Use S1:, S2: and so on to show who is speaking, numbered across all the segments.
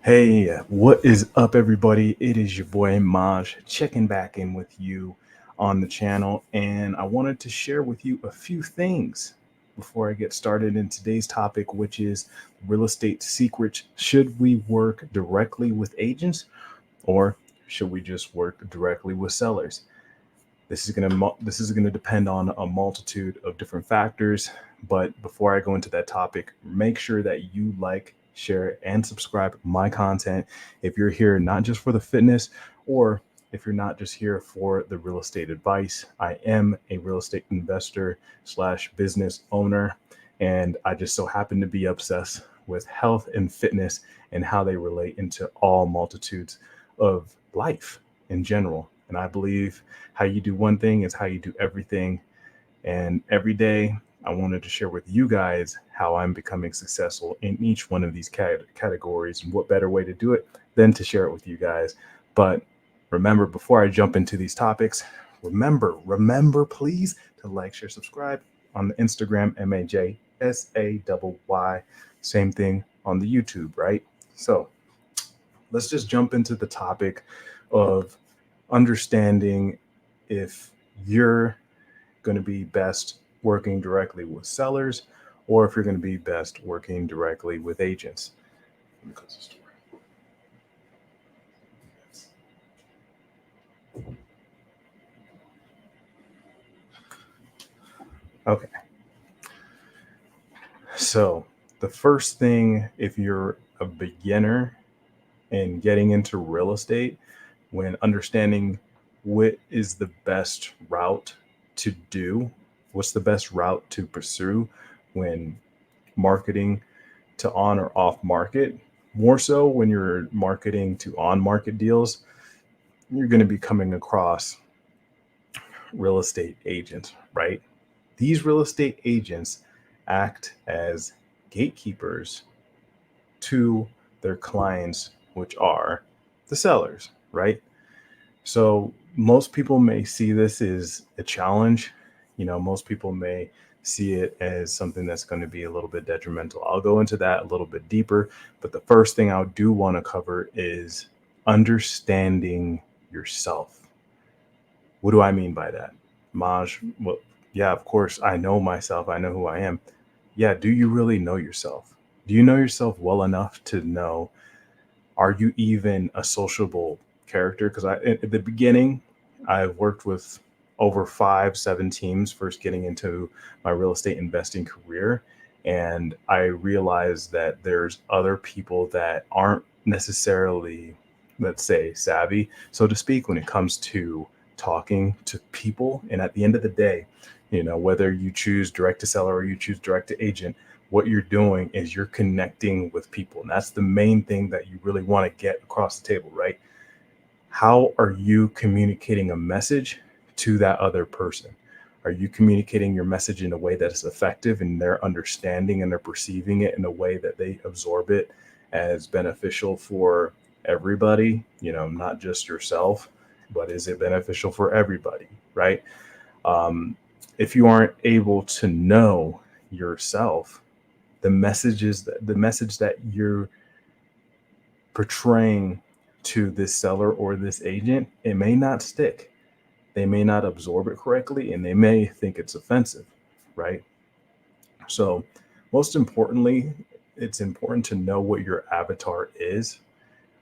S1: Hey, what is up, everybody? It is your boy Maj checking back in with you on the channel, and I wanted to share with you a few things before I get started in today's topic, which is real estate secrets. Should we work directly with agents, or should we just work directly with sellers? This is gonna depend on a multitude of different factors. But before I go into that topic, make sure that you like, share, and subscribe my content. If you're here not just for the fitness, or if you're not just here for the real estate advice, I am a real estate investor slash business owner, and I just so happen to be obsessed with health and fitness and how they relate into all multitudes of life in general. And I believe how you do one thing is how you do everything. And every day, I wanted to share with you guys how I'm becoming successful in each one of these categories. And what better way to do it than to share it with you guys? But remember, before I jump into these topics, remember, please to like, share, subscribe on the Instagram, MAJSAYY. Same thing on the YouTube, right? So let's just jump into the topic of understanding if you're going to be best working directly with sellers or if you're going to be best working directly with agents. Let me close this door. Okay. So, the first thing, if you're a beginner in getting into real estate, when understanding what is the best route to do, what's the best route to pursue when marketing to on or off market, more so when you're marketing to on market deals, you're going to be coming across real estate agents, right? These real estate agents act as gatekeepers to their clients, which are the sellers, right? So most people may see this as a challenge. Most people may see it as something that's going to be a little bit detrimental. I'll go into that a little bit deeper. But the first thing I do want to cover is understanding yourself. What do I mean by that? Maj, well, yeah, of course, I know myself. I know who I am. Yeah, do you really know yourself? Do you know yourself well enough to know, are you even a sociable character? Because at the beginning, I've worked with over 5, 7 teams first getting into my real estate investing career. And I realized that there's other people that aren't necessarily, let's say, savvy, so to speak, when it comes to talking to people. And at the end of the day, whether you choose direct to seller or you choose direct to agent, what you're doing is you're connecting with people. And that's the main thing that you really want to get across the table, right? How are you communicating a message to that other person? Are you communicating your message in a way that is effective and they're understanding and they're perceiving it in a way that they absorb it as beneficial for everybody, not just yourself, but is it beneficial for everybody, right? Um, if you aren't able to know yourself, the message that you're portraying to this seller or this agent, it may not stick. They may not absorb it correctly and they may think it's offensive, right? So, most importantly, it's important to know what your avatar is.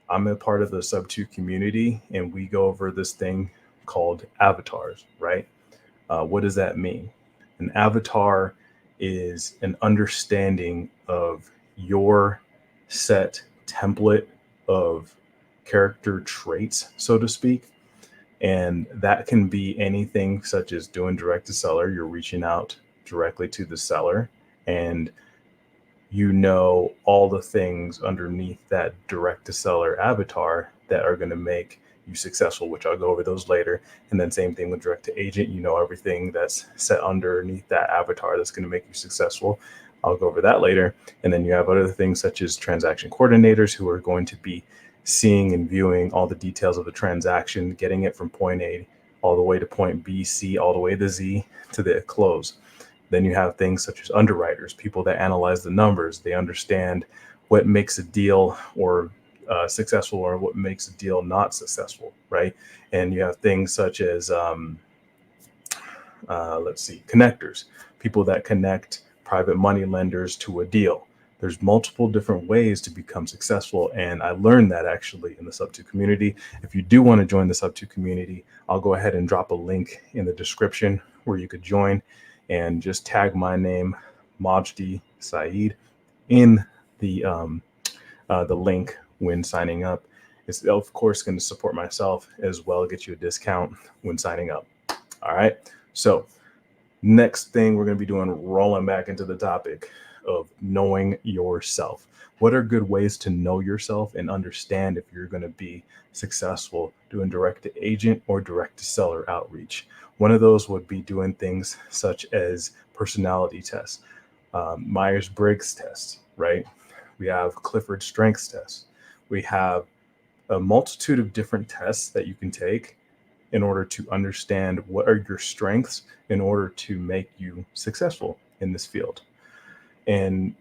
S1: I'm a part of the sub 2 community and we go over this thing called avatars, right? What does that mean? An avatar is an understanding of your set template of character traits, so to speak. And that can be anything such as doing direct to seller. You're reaching out directly to the seller and all the things underneath that direct to seller avatar that are going to make you successful, which I'll go over those later. And then same thing with direct to agent, everything that's set underneath that avatar that's going to make you successful. I'll go over that later. And then you have other things such as transaction coordinators who are going to be seeing and viewing all the details of the transaction, getting it from point A all the way to point B, C, all the way to Z to the close. Then you have things such as underwriters, people that analyze the numbers. They understand what makes a deal or successful or what makes a deal not successful, right? And you have things such as let's see, connectors, people that connect private money lenders to a deal. There's multiple different ways to become successful. And I learned that actually in the Sub2 community. If you do want to join the Sub2 community, I'll go ahead and drop a link in the description where you could join, and just tag my name, Majdi Saeed, in the link when signing up. It's of course going to support myself as well, get you a discount when signing up. All right. So next thing we're going to be doing, rolling back into the topic of knowing yourself. What are good ways to know yourself and understand if you're going to be successful doing direct to agent or direct to seller outreach? One of those would be doing things such as personality tests, Myers-Briggs tests, right? We have Clifford Strengths tests. We have a multitude of different tests that you can take in order to understand what are your strengths in order to make you successful in this field. And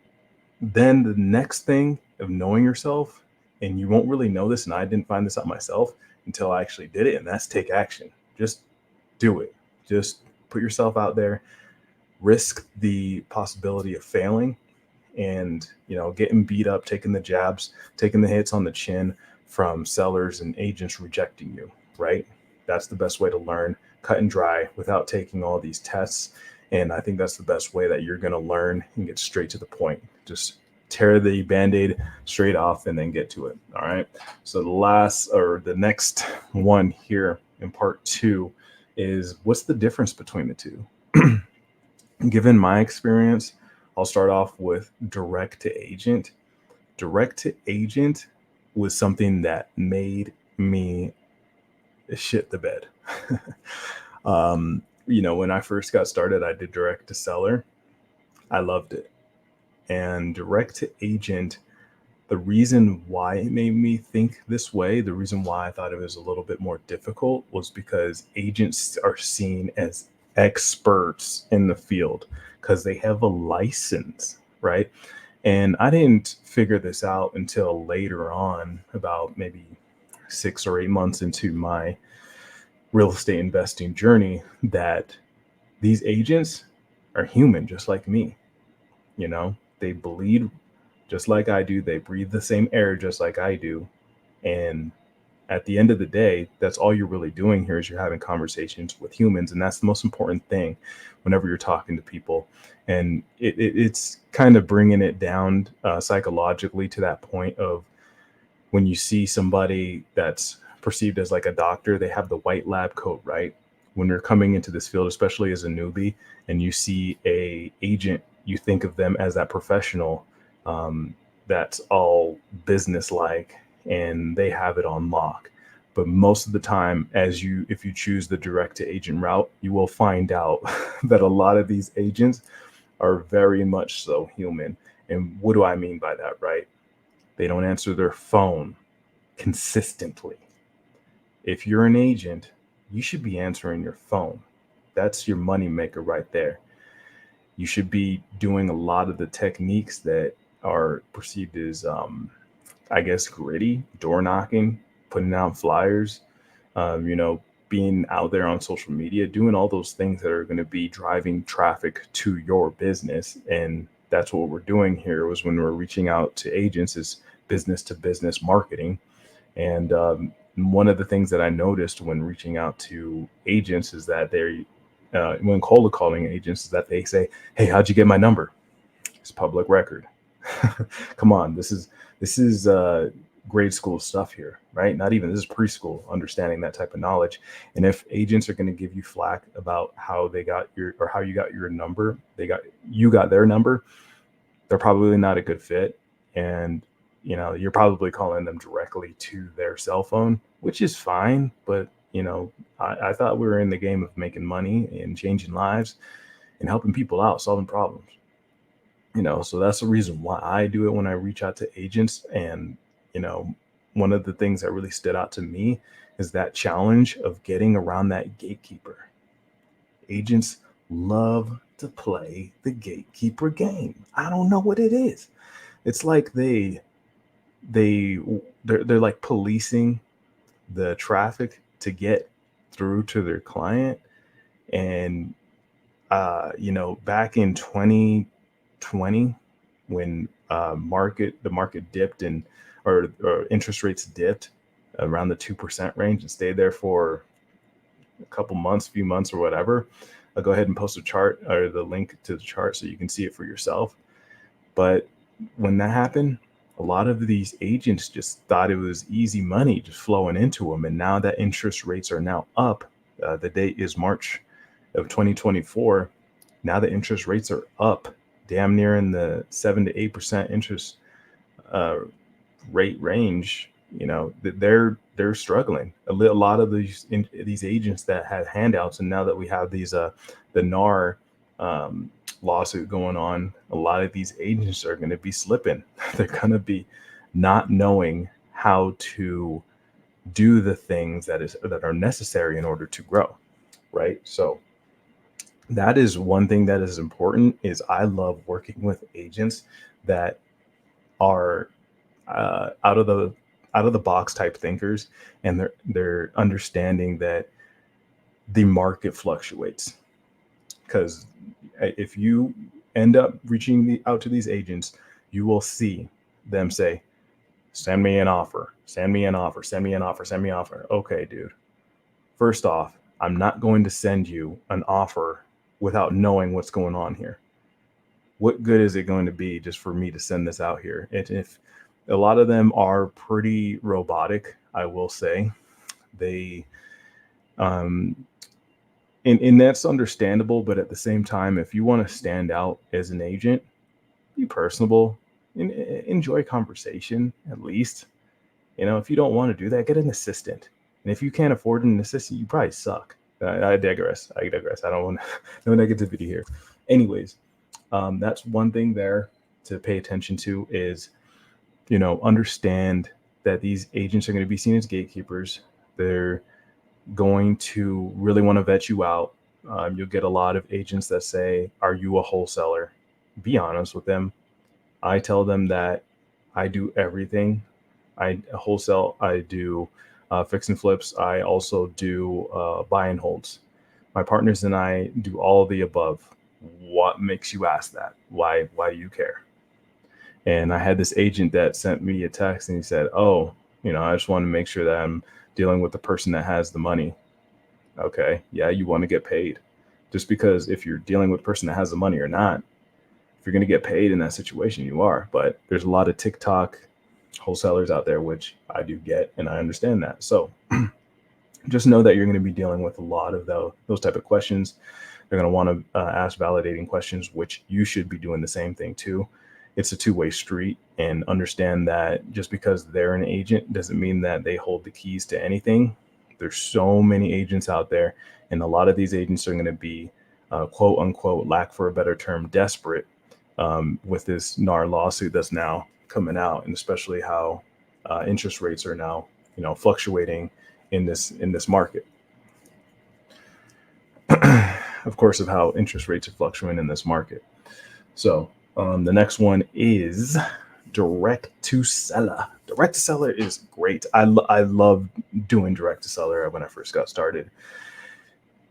S1: then the next thing of knowing yourself, and you won't really know this, and I didn't find this out myself until I actually did it, and that's take action. Just do it. Just put yourself out there, risk the possibility of failing and, getting beat up, taking the jabs, taking the hits on the chin from sellers and agents rejecting you, right? That's the best way to learn, cut and dry, without taking all these tests. And I think that's the best way that you're going to learn and get straight to the point. Just tear the Band-Aid straight off and then get to it. All right. So the next one here in part 2 is, what's the difference between the two? Given my experience, I'll start off with direct to agent. Direct to agent was something that made me shit the bed. When I first got started, I did direct to seller. I loved it. And direct to agent, the reason why it made me think this way, the reason why I thought it was a little bit more difficult, was because agents are seen as experts in the field because they have a license, right? And I didn't figure this out until later on, about maybe 6 or 8 months into my real estate investing journey, that these agents are human just like me. They bleed just like I do. They breathe the same air just like I do. And at the end of the day, that's all you're really doing here, is you're having conversations with humans. And that's the most important thing whenever you're talking to people. And it's kind of bringing it down psychologically to that point of, when you see somebody that's perceived as like a doctor, they have the white lab coat, right? When you're coming into this field, especially as a newbie, and you see a agent, you think of them as that professional that's all business-like and they have it on lock. But most of the time, if you choose the direct to agent route, you will find out that a lot of these agents are very much so human. And what do I mean by that, right? They don't answer their phone consistently. If you're an agent, you should be answering your phone. That's your money maker right there. You should be doing a lot of the techniques that are perceived as, I guess, gritty, door knocking, putting out flyers, being out there on social media, doing all those things that are going to be driving traffic to your business. And that's what we're doing here, was when we're reaching out to agents, is business to business marketing. And one of the things that I noticed when reaching out to agents is that when cold calling agents, is that they say, "Hey, how'd you get my number?" It's public record. Come on, this is grade school stuff here, right? Not even, this is preschool, understanding that type of knowledge. And if agents are going to give you flack about how you got your number, you got their number, they're probably not a good fit. And you're probably calling them directly to their cell phone, which is fine. But I thought we were in the game of making money and changing lives and helping people out, solving problems. So that's the reason why I do it when I reach out to agents. And one of the things that really stood out to me is that challenge of getting around that gatekeeper. Agents love to play the gatekeeper game. I don't know what it is. It's like they they they're like policing the traffic to get through to their client. And back in 2020, when the market dipped, and or interest rates dipped around the 2% range and stayed there for a couple months, few months, or whatever. I'll go ahead and post a chart or the link to the chart so you can see it for yourself. But when that happened, a lot of these agents just thought it was easy money just flowing into them. And now that interest rates are now up, the date is March of 2024. Now the interest rates are up, damn near in the 7 to 8% interest uh, rate range. They're struggling. Lot of these agents that had handouts, and now that we have these the NAR lawsuit going on, a lot of these agents are going to be slipping. They're going to be not knowing how to do the things that are necessary in order to grow, right? So that is one thing that is important. Is I love working with agents that are out of the box type thinkers, and they're understanding that the market fluctuates. Because if you end up reaching out to these agents, you will see them say, send me an offer, send me an offer, send me an offer, send me an offer. Okay, dude. First off, I'm not going to send you an offer without knowing what's going on here. What good is it going to be just for me to send this out here? And if a lot of them are pretty robotic, I will say. They and that's understandable, but at the same time, if you want to stand out as an agent, be personable and enjoy conversation at least. If you don't want to do that, get an assistant. And if you can't afford an assistant, you probably suck. I digress. I don't want no negativity here. Anyways, that's one thing there to pay attention to is, understand that these agents are going to be seen as gatekeepers. They're going to really want to vet you out. You'll get a lot of agents that say, are you a wholesaler? Be honest with them. I tell them that I do everything. I wholesale, I do fix and flips. I also do buy and holds. My partners and I do all of the above. What makes you ask that? Why do you care? And I had this agent that sent me a text and he said, oh, I just want to make sure that I'm dealing with the person that has the money. Okay. Yeah. You want to get paid. Just because if you're dealing with a person that has the money or not, if you're going to get paid in that situation, you are. But there's a lot of TikTok wholesalers out there, which I do get, and I understand that. So just know that you're going to be dealing with a lot of those type of questions. They're going to want to ask validating questions, which you should be doing the same thing too. It's a two-way street, and understand that just because they're an agent doesn't mean that they hold the keys to anything. There's so many agents out there, and a lot of these agents are going to be quote unquote, lack for a better term, desperate with this NAR lawsuit that's now coming out, and especially how interest rates are now, fluctuating in this market. Of course, of how interest rates are fluctuating in this market. So the next one is direct to seller. Direct to seller is great. I love doing direct to seller. When I first got started,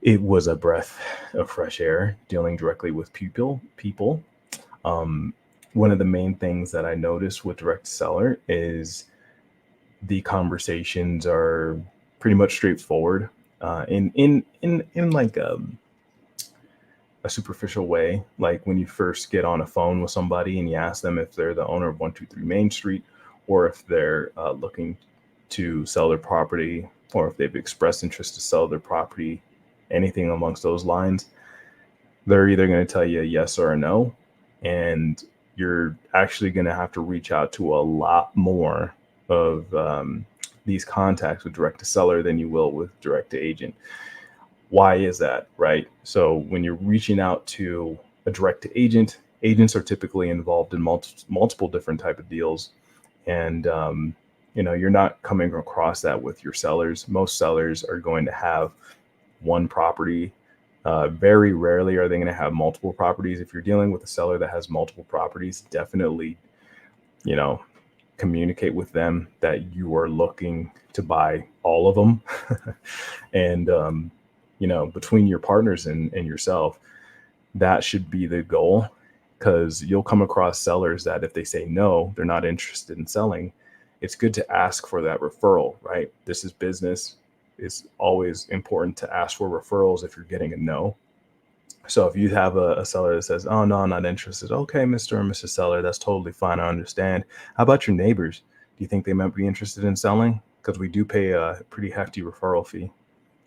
S1: it was a breath of fresh air dealing directly with people. One of the main things that I noticed with direct to seller is the conversations are pretty much straightforward in like a superficial way. Like when you first get on a phone with somebody and you ask them if they're the owner of 123 Main Street, or if they're looking to sell their property, or if they've expressed interest to sell their property, anything amongst those lines, they're either going to tell you a yes or a no. And you're actually going to have to reach out to a lot more of these contacts with direct to seller than you will with direct to agent. Why is that, right? So when you're reaching out to a direct to agent, agents are typically involved in multiple different type of deals. And, you're not coming across that with your sellers. Most sellers are going to have one property. Very rarely are they going to have multiple properties. If you're dealing with a seller that has multiple properties, definitely, communicate with them that you are looking to buy all of them. And, between your partners and yourself, that should be the goal, because you'll come across sellers that if they say no, they're not interested in selling. It's good to ask for that referral, right? This is business. It's always important to ask for referrals if you're getting a no. So if you have a seller that says, "Oh no, I'm not interested," okay, Mr. and Mrs. Seller, that's totally fine. I understand. How about your neighbors? Do you think they might be interested in selling? Because we do pay a pretty hefty referral fee.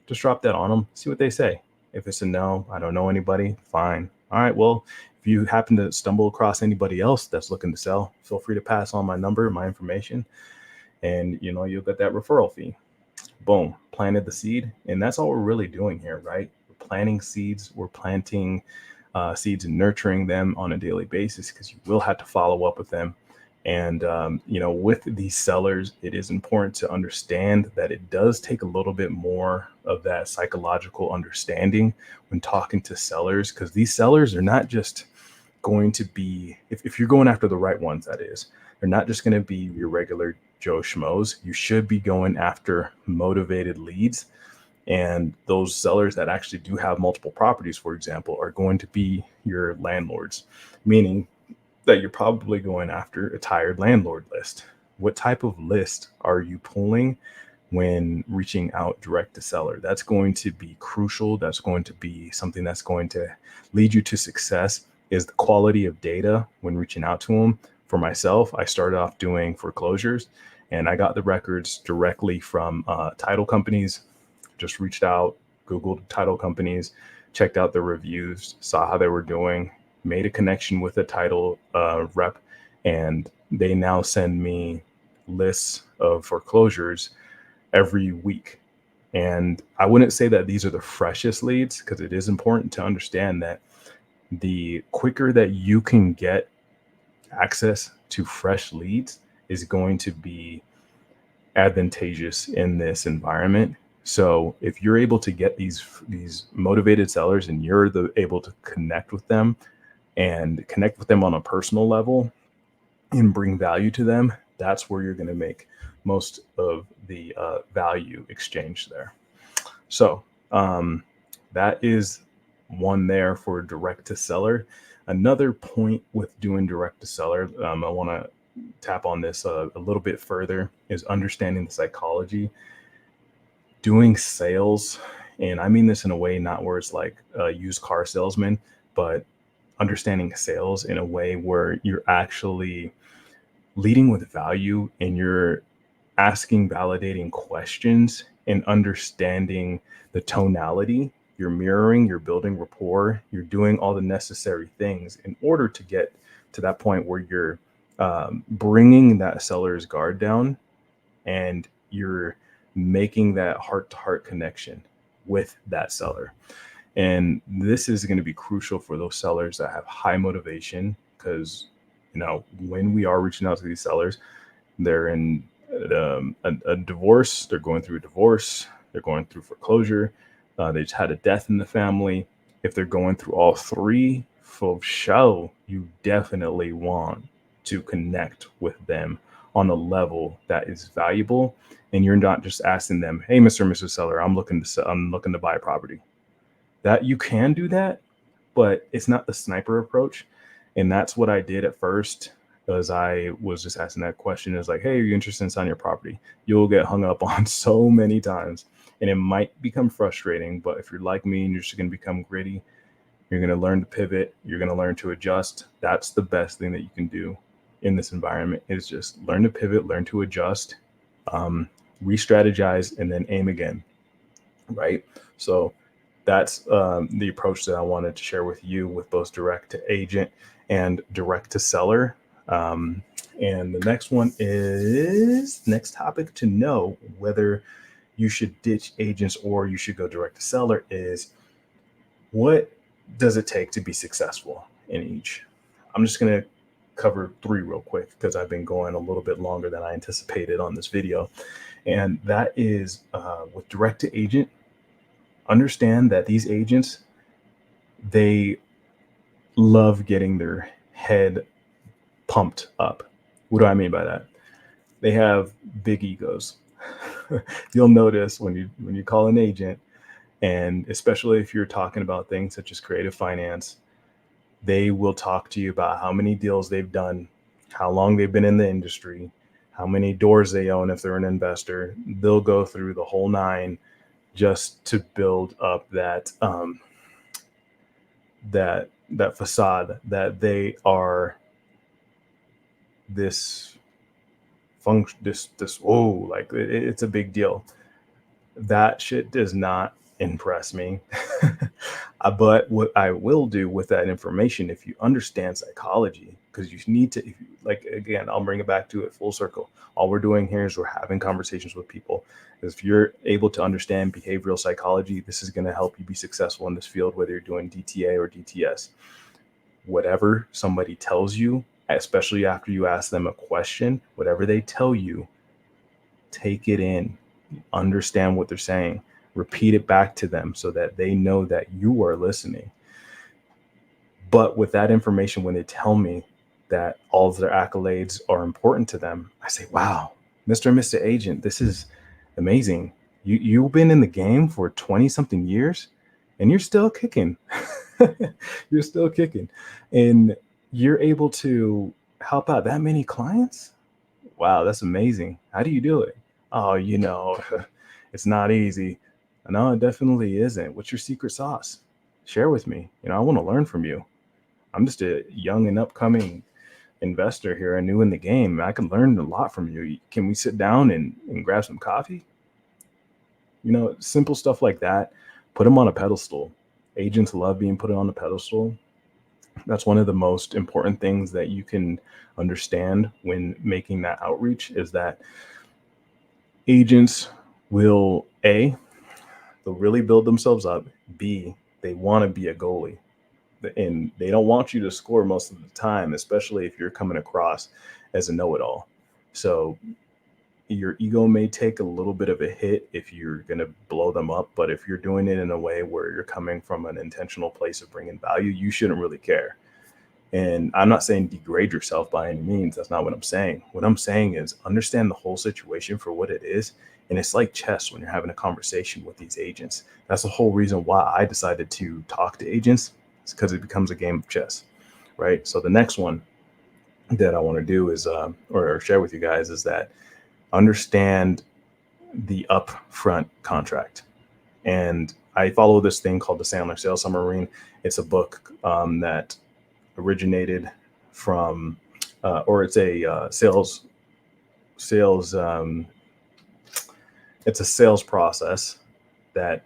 S1: Just drop that on them, see what they say. If it's a no, I don't know anybody, fine. All right, well, if you happen to stumble across anybody else that's looking to sell, feel free to pass on my number, my information, and you'll get that referral fee. Boom, planted the seed. And that's all we're really doing here, right? We're planting seeds. We're planting seeds and nurturing them on a daily basis, because you will have to follow up with them. And, with these sellers, it is important to understand that it does take a little bit more of that psychological understanding when talking to sellers, because these sellers are not just going to be, if you're going after the right ones, that is, they're not just going to be your regular Joe Schmoes. You should be going after motivated leads. And those sellers that actually do have multiple properties, for example, are going to be your landlords, meaning that you're probably going after a tired landlord list. What type of list are you pulling when reaching out direct to seller? That's going to be crucial. That's going to be something that's going to lead you to success, is the quality of data when reaching out to them. For myself, I started off doing foreclosures, and I got the records directly from title companies. Just reached out, Googled title companies, checked out their reviews, saw how they were doing, made a connection with a title rep, and they now send me lists of foreclosures every week. And I wouldn't say that these are the freshest leads, because it is important to understand that the quicker that you can get access to fresh leads is going to be advantageous in this environment. So if you're able to get these motivated sellers, and you're able to connect with them on a personal level and bring value to them, that's where you're going to make most of the value exchange there. So that is one there for direct to seller. Another point with doing direct to seller, I want to tap on this a little bit further, is understanding the psychology. Doing sales, and I mean this in a way not where it's like a used car salesman, but understanding sales in a way where you're actually leading with value, and you're asking validating questions and understanding the tonality. You're mirroring, you're building rapport, you're doing all the necessary things in order to get to that point where you're bringing that seller's guard down, and you're making that heart-to-heart connection with that seller. And this is going to be crucial for those sellers that have high motivation, because when we are reaching out to these sellers, they're in a divorce, they're going through a divorce, they're going through foreclosure, they just had a death in the family. If they're going through all three, for sure, you definitely want to connect with them on a level that is valuable, and you're not just asking them, "Hey, Mr. and Mrs. Seller, I'm looking to buy a property." That you can do that, but it's not the sniper approach. And that's what I did at first, as I was just asking that question. Is like, "Hey, are you interested in selling your property?" You'll get hung up on so many times, and it might become frustrating. But if you're like me and you're just going to become gritty, you're going to learn to pivot. You're going to learn to adjust. That's the best thing that you can do in this environment, is just learn to pivot, learn to adjust, re-strategize, and then aim again. Right? So that's the approach that I wanted to share with you, with both direct to agent and direct to seller. And the next one is, next topic to know whether you should ditch agents or you should go direct to seller, is what does it take to be successful in each? I'm just going to cover three real quick, because I've been going a little bit longer than I anticipated on this video. And that is with direct to agent, understand that these agents, they love getting their head pumped up. What do I mean by that? They have big egos. You'll notice when you call an agent, and especially if you're talking about things such as creative finance, they will talk to you about how many deals they've done, how long they've been in the industry, how many doors they own if they're an investor. They'll go through the whole nine just to build up that facade that they are this function, this whoa, like it's a big deal. That shit does not impress me. But what I will do with that information, if you understand psychology, because you need to, if you, like, again, I'll bring it back to it full circle. All we're doing here is we're having conversations with people. If you're able to understand behavioral psychology, this is going to help you be successful in this field, whether you're doing DTA or DTS. Whatever somebody tells you, especially after you ask them a question, whatever they tell you, take it in, understand what they're saying, repeat it back to them so that they know that you are listening. But with that information, when they tell me that all of their accolades are important to them, I say, wow, Mr. and Mr. Agent, this is amazing. You've been in the game for 20 something years and you're still kicking. You're still kicking. And you're able to help out that many clients. Wow, that's amazing. How do you do it? Oh, it's not easy. No, it definitely isn't. What's your secret sauce? Share with me. I want to learn from you. I'm just a young and upcoming investor here and new in the game. I can learn a lot from you. Can we sit down and grab some coffee? Simple stuff like that. Put them on a pedestal. Agents love being put on a pedestal. That's one of the most important things that you can understand when making that outreach, is that agents will, A, they'll really build themselves up. B, they want to be a goalie. And they don't want you to score most of the time, especially if you're coming across as a know-it-all. So your ego may take a little bit of a hit if you're going to blow them up. But if you're doing it in a way where you're coming from an intentional place of bringing value, you shouldn't really care. And I'm not saying degrade yourself by any means. That's not what I'm saying. What I'm saying is understand the whole situation for what it is. And it's like chess when you're having a conversation with these agents. That's the whole reason why I decided to talk to agents. It's because it becomes a game of chess, right? So the next one that I want to do is, or share with you guys, is that understand the upfront contract. And I follow this thing called the Sandler Sales Submarine. It's a book that originated from, or it's a sales. It's a sales process that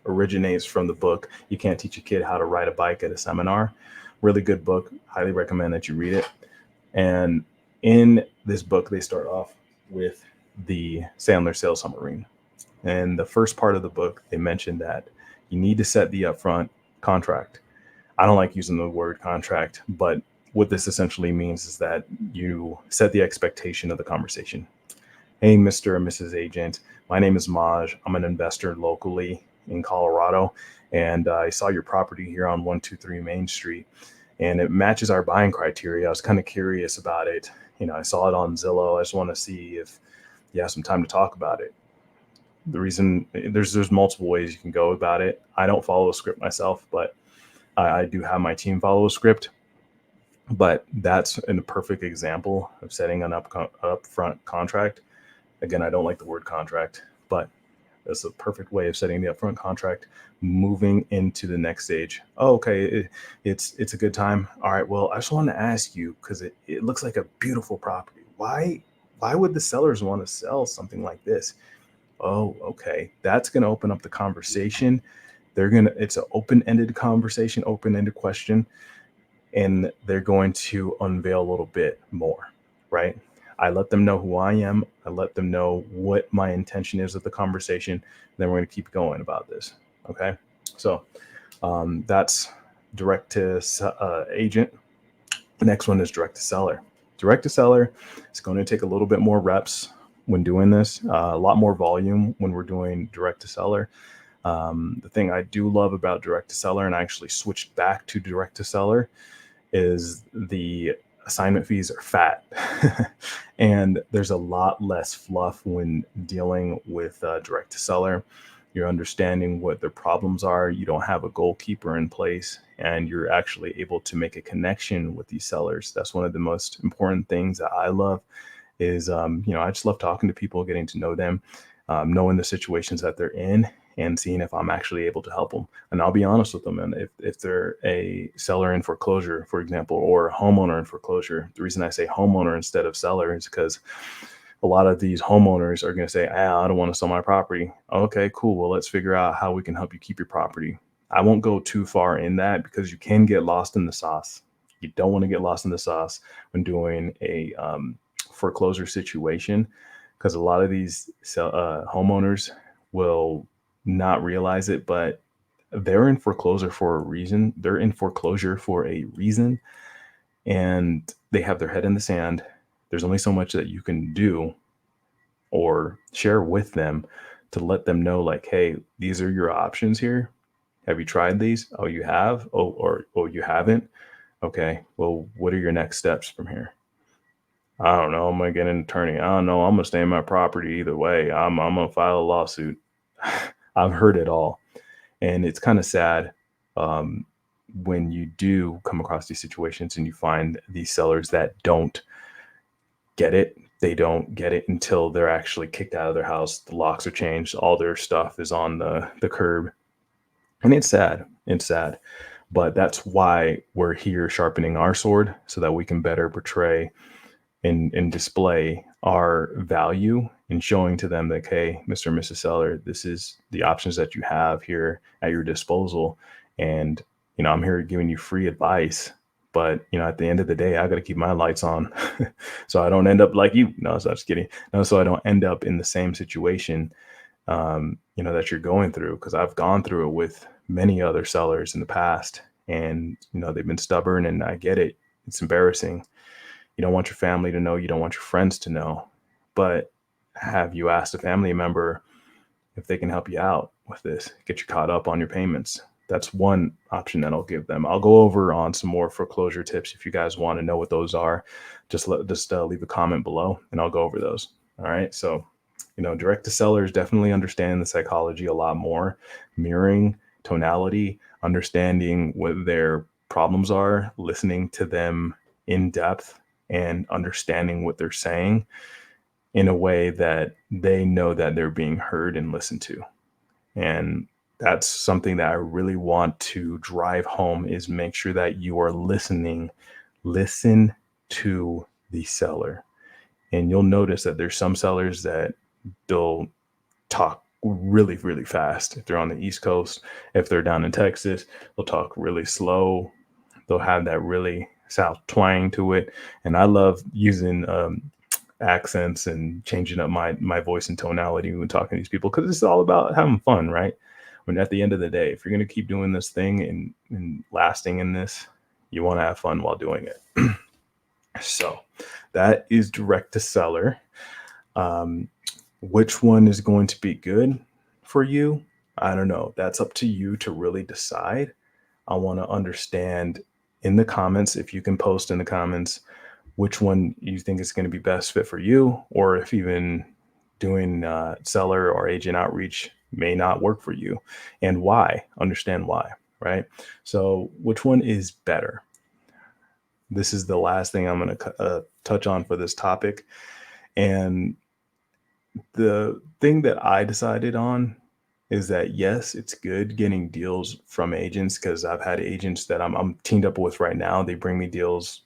S1: originates from the book You Can't Teach a Kid How to Ride a Bike at a Seminar. Really good book. Highly recommend that you read it. And in this book, they start off with the Sandler Sales Submarine. And the first part of the book, they mentioned that you need to set the upfront contract. I don't like using the word contract, but what this essentially means is that you set the expectation of the conversation. Hey, Mr. and Mrs. Agent, my name is Maj. I'm an investor locally in Colorado, and I saw your property here on 123 Main Street, and it matches our buying criteria. I was kind of curious about it. I saw it on Zillow. I just want to see if you have some time to talk about it. The reason, there's multiple ways you can go about it. I don't follow a script myself, but I do have my team follow a script. But that's a perfect example of setting an upfront contract. Again, I don't like the word contract, but that's a perfect way of setting the upfront contract, moving into the next stage. Oh, okay, it's a good time. All right, well, I just want to ask you, because it looks like a beautiful property. Why would the sellers want to sell something like this? Oh, okay, that's going to open up the conversation. It's an open-ended conversation, open-ended question, and they're going to unveil a little bit more, right? I let them know who I am. I let them know what my intention is of the conversation. Then we're going to keep going about this. Okay. So that's direct to agent. The next one is direct to seller. Direct to seller is going to take a little bit more reps when doing this, a lot more volume when we're doing direct to seller. The thing I do love about direct to seller, and I actually switched back to direct to seller, is the assignment fees are fat. And there's a lot less fluff when dealing with direct to seller. You're understanding what their problems are. You don't have a goalkeeper in place, and you're actually able to make a connection with these sellers. That's one of the most important things that I love is, I just love talking to people, getting to know them, knowing the situations that they're in, and seeing if I'm actually able to help them. And I'll be honest with them. And if they're a seller in foreclosure, for example, or a homeowner in foreclosure, the reason I say homeowner instead of seller is because a lot of these homeowners are going to say, I don't want to sell my property. Okay, cool. Well, let's figure out how we can help you keep your property. I won't go too far in that because you can get lost in the sauce. You don't want to get lost in the sauce when doing a foreclosure situation, because a lot of these homeowners will not realize it, but they're in foreclosure for a reason. They're in foreclosure for a reason, and they have their head in the sand. There's only so much that you can do or share with them to let them know, like, hey, these are your options here. Have you tried these? Oh, you have? Oh, you haven't? Okay. Well, what are your next steps from here? I don't know. I'm gonna get an attorney. I don't know. I'm gonna stay in my property either way. I'm gonna file a lawsuit. I've heard it all, and it's kind of sad um, when you do come across these situations and you find these sellers that don't get it. They don't get it until they're actually kicked out of their house. The locks are changed. All their stuff is on the curb, and it's sad. It's sad, but that's why we're here sharpening our sword so that we can better portray and display our value in showing to them that, hey, Mr. and Mrs. Seller, this is the options that you have here at your disposal. And, I'm here giving you free advice. But, at the end of the day, I got to keep my lights on so I don't end up like you. No, so I'm just kidding. No, so I don't end up in the same situation, that you're going through, because I've gone through it with many other sellers in the past. And, they've been stubborn, and I get it. It's embarrassing. You don't want your family to know, you don't want your friends to know. But have you asked a family member if they can help you out with this, get you caught up on your payments? That's one option that I'll give them. I'll go over on some more foreclosure tips if you guys want to know what those are. Just leave a comment below, and I'll go over those. All right. So, direct to sellers definitely understand the psychology a lot more, mirroring, tonality, understanding what their problems are, listening to them in depth, and understanding what they're saying in a way that they know that they're being heard and listened to. And that's something that I really want to drive home, is make sure that you are listening. Listen to the seller. And you'll notice that there's some sellers that they'll talk really, really fast. If they're on the East Coast, if they're down in Texas, they'll talk really slow. They'll have that really South twang to it. And I love using accents and changing up my voice and tonality when talking to these people, because it's all about having fun, right? When at the end of the day, if you're going to keep doing this thing and lasting in this, you want to have fun while doing it. So that is direct to seller. Which one is going to be good for you? I don't know. That's up to you to really decide. I want to understand in the comments, if you can post in the comments, which one you think is going to be best fit for you, or if even doing seller or agent outreach may not work for you, and why. Understand why, right? So which one is better? This is the last thing I'm going to touch on for this topic. And the thing that I decided on is that, yes, it's good getting deals from agents, because I've had agents that I'm teamed up with right now. They bring me deals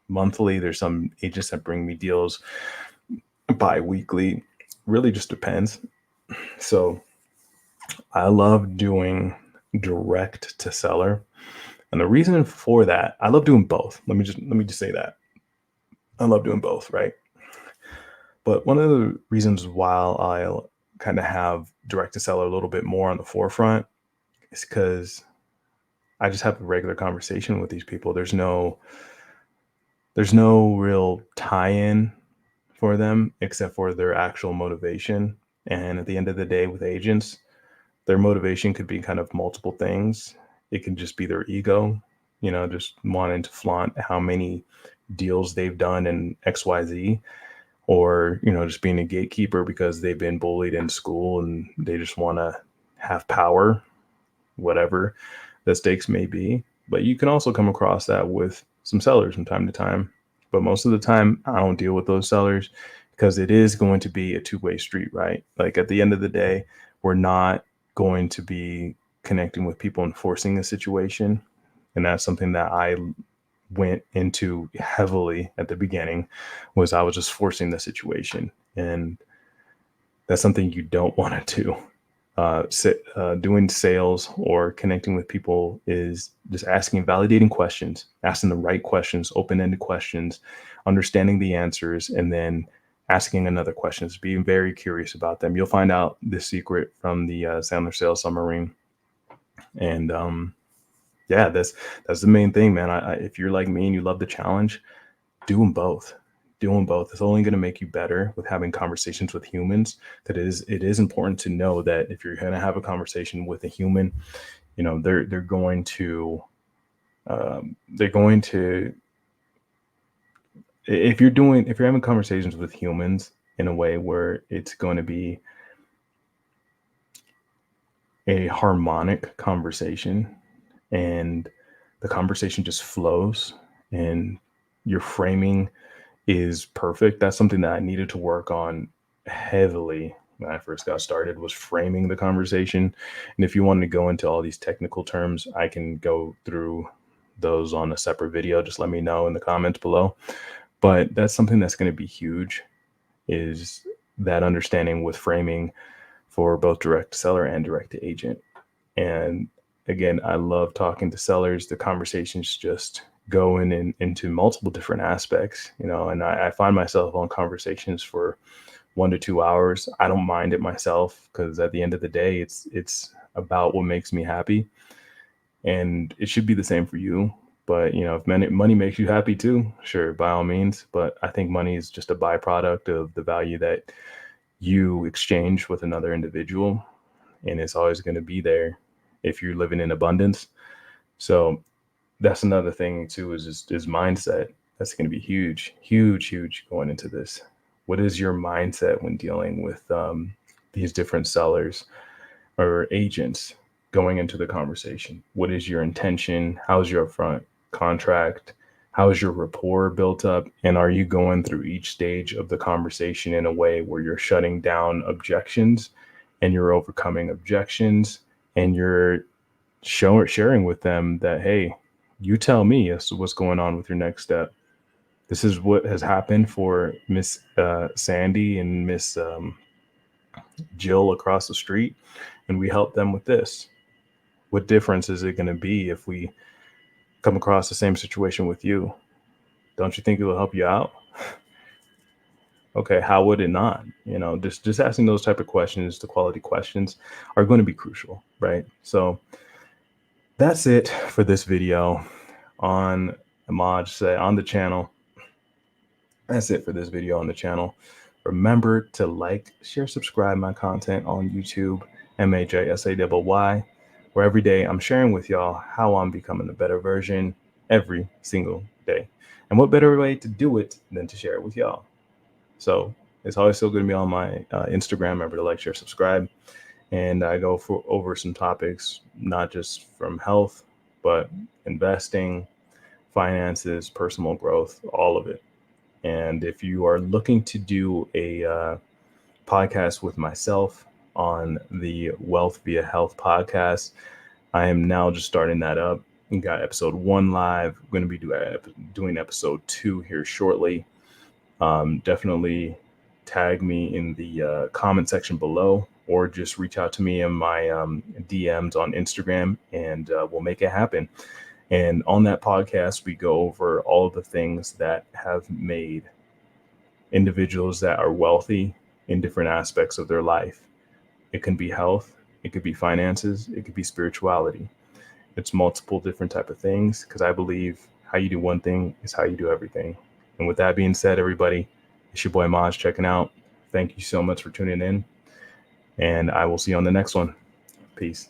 S1: monthly. There's some agents that bring me deals bi-weekly. Really just depends. So I love doing direct to seller. And the reason for that, I love doing both. Let me just say that. I love doing both, right? But one of the reasons why I'll kind of have direct to seller a little bit more on the forefront is because I just have a regular conversation with these people. There's no real tie-in for them except for their actual motivation. And at the end of the day, with agents, their motivation could be kind of multiple things. It can just be their ego, just wanting to flaunt how many deals they've done in XYZ, or, just being a gatekeeper because they've been bullied in school and they just want to have power, whatever the stakes may be. But you can also come across that with some sellers from time to time. But most of the time, I don't deal with those sellers because it is going to be a two-way street, right? Like at the end of the day, we're not going to be connecting with people and forcing a situation. And that's something that I went into heavily at the beginning, was I was just forcing the situation. And that's something you don't want to do. Doing sales or connecting with people is just asking validating questions, asking the right questions, open-ended questions, understanding the answers, and then asking another questions, being very curious about them. You'll find out the secret from the Sandler Sales Submarine. And yeah, that's the main thing, man. If you're like me and you love the challenge, do them both. It's only going to make you better with having conversations with humans. It is important to know that if you're going to have a conversation with a human, they're going to if you're having conversations with humans in a way where it's going to be a harmonic conversation and the conversation just flows and your framing is perfect. That's something that I needed to work on heavily when I first got started, was framing the conversation. And if you want to go into all these technical terms, I can go through those on a separate video. Just let me know in the comments below. But that's something that's going to be huge, is that understanding with framing for both direct to seller and direct to agent. And again, I love talking to sellers. The conversations just go into multiple different aspects, and I find myself on conversations for 1 to 2 hours. I don't mind it myself, because at the end of the day, it's about what makes me happy, and it should be the same for you. But if money makes you happy too, sure, by all means. But I think money is just a byproduct of the value that you exchange with another individual, and it's always going to be there if you're living in abundance. So that's another thing too, is mindset. That's going to be huge going into this. What is your mindset when dealing with these different sellers or agents going into the conversation? What is your intention? How's your upfront contract? How is your rapport built up? And are you going through each stage of the conversation in a way where you're shutting down objections and you're overcoming objections, and you're sharing with them that, hey, you tell me as to what's going on with your next step. This is what has happened for Miss Sandy and Miss Jill across the street, and we help them with this. What difference is it going to be if we come across the same situation with you? Don't you think it will help you out? Okay, how would it not? Just asking those type of questions, the quality questions, are going to be crucial, right? So that's it for this video on the channel. That's it for this video on the channel. Remember to like, share, subscribe my content on YouTube, MAJSAYY, where every day I'm sharing with y'all how I'm becoming a better version every single day. And what better way to do it than to share it with y'all? So it's always still going to be on my Instagram. Remember to like, share, subscribe. And I go over some topics, not just from health, but investing, finances, personal growth, all of it. And if you are looking to do a podcast with myself on the Wealth Via Health podcast, I am now just starting that up. We got episode 1 live. I'm going to be doing episode 2 here shortly. Definitely tag me in the comment section below, or just reach out to me in my DMs on Instagram, and we'll make it happen. And on that podcast, we go over all of the things that have made individuals that are wealthy in different aspects of their life. It can be health, it could be finances, it could be spirituality. It's multiple different type of things, because I believe how you do one thing is how you do everything. And with that being said, everybody, it's your boy Maj checking out. Thank you so much for tuning in, and I will see you on the next one. Peace.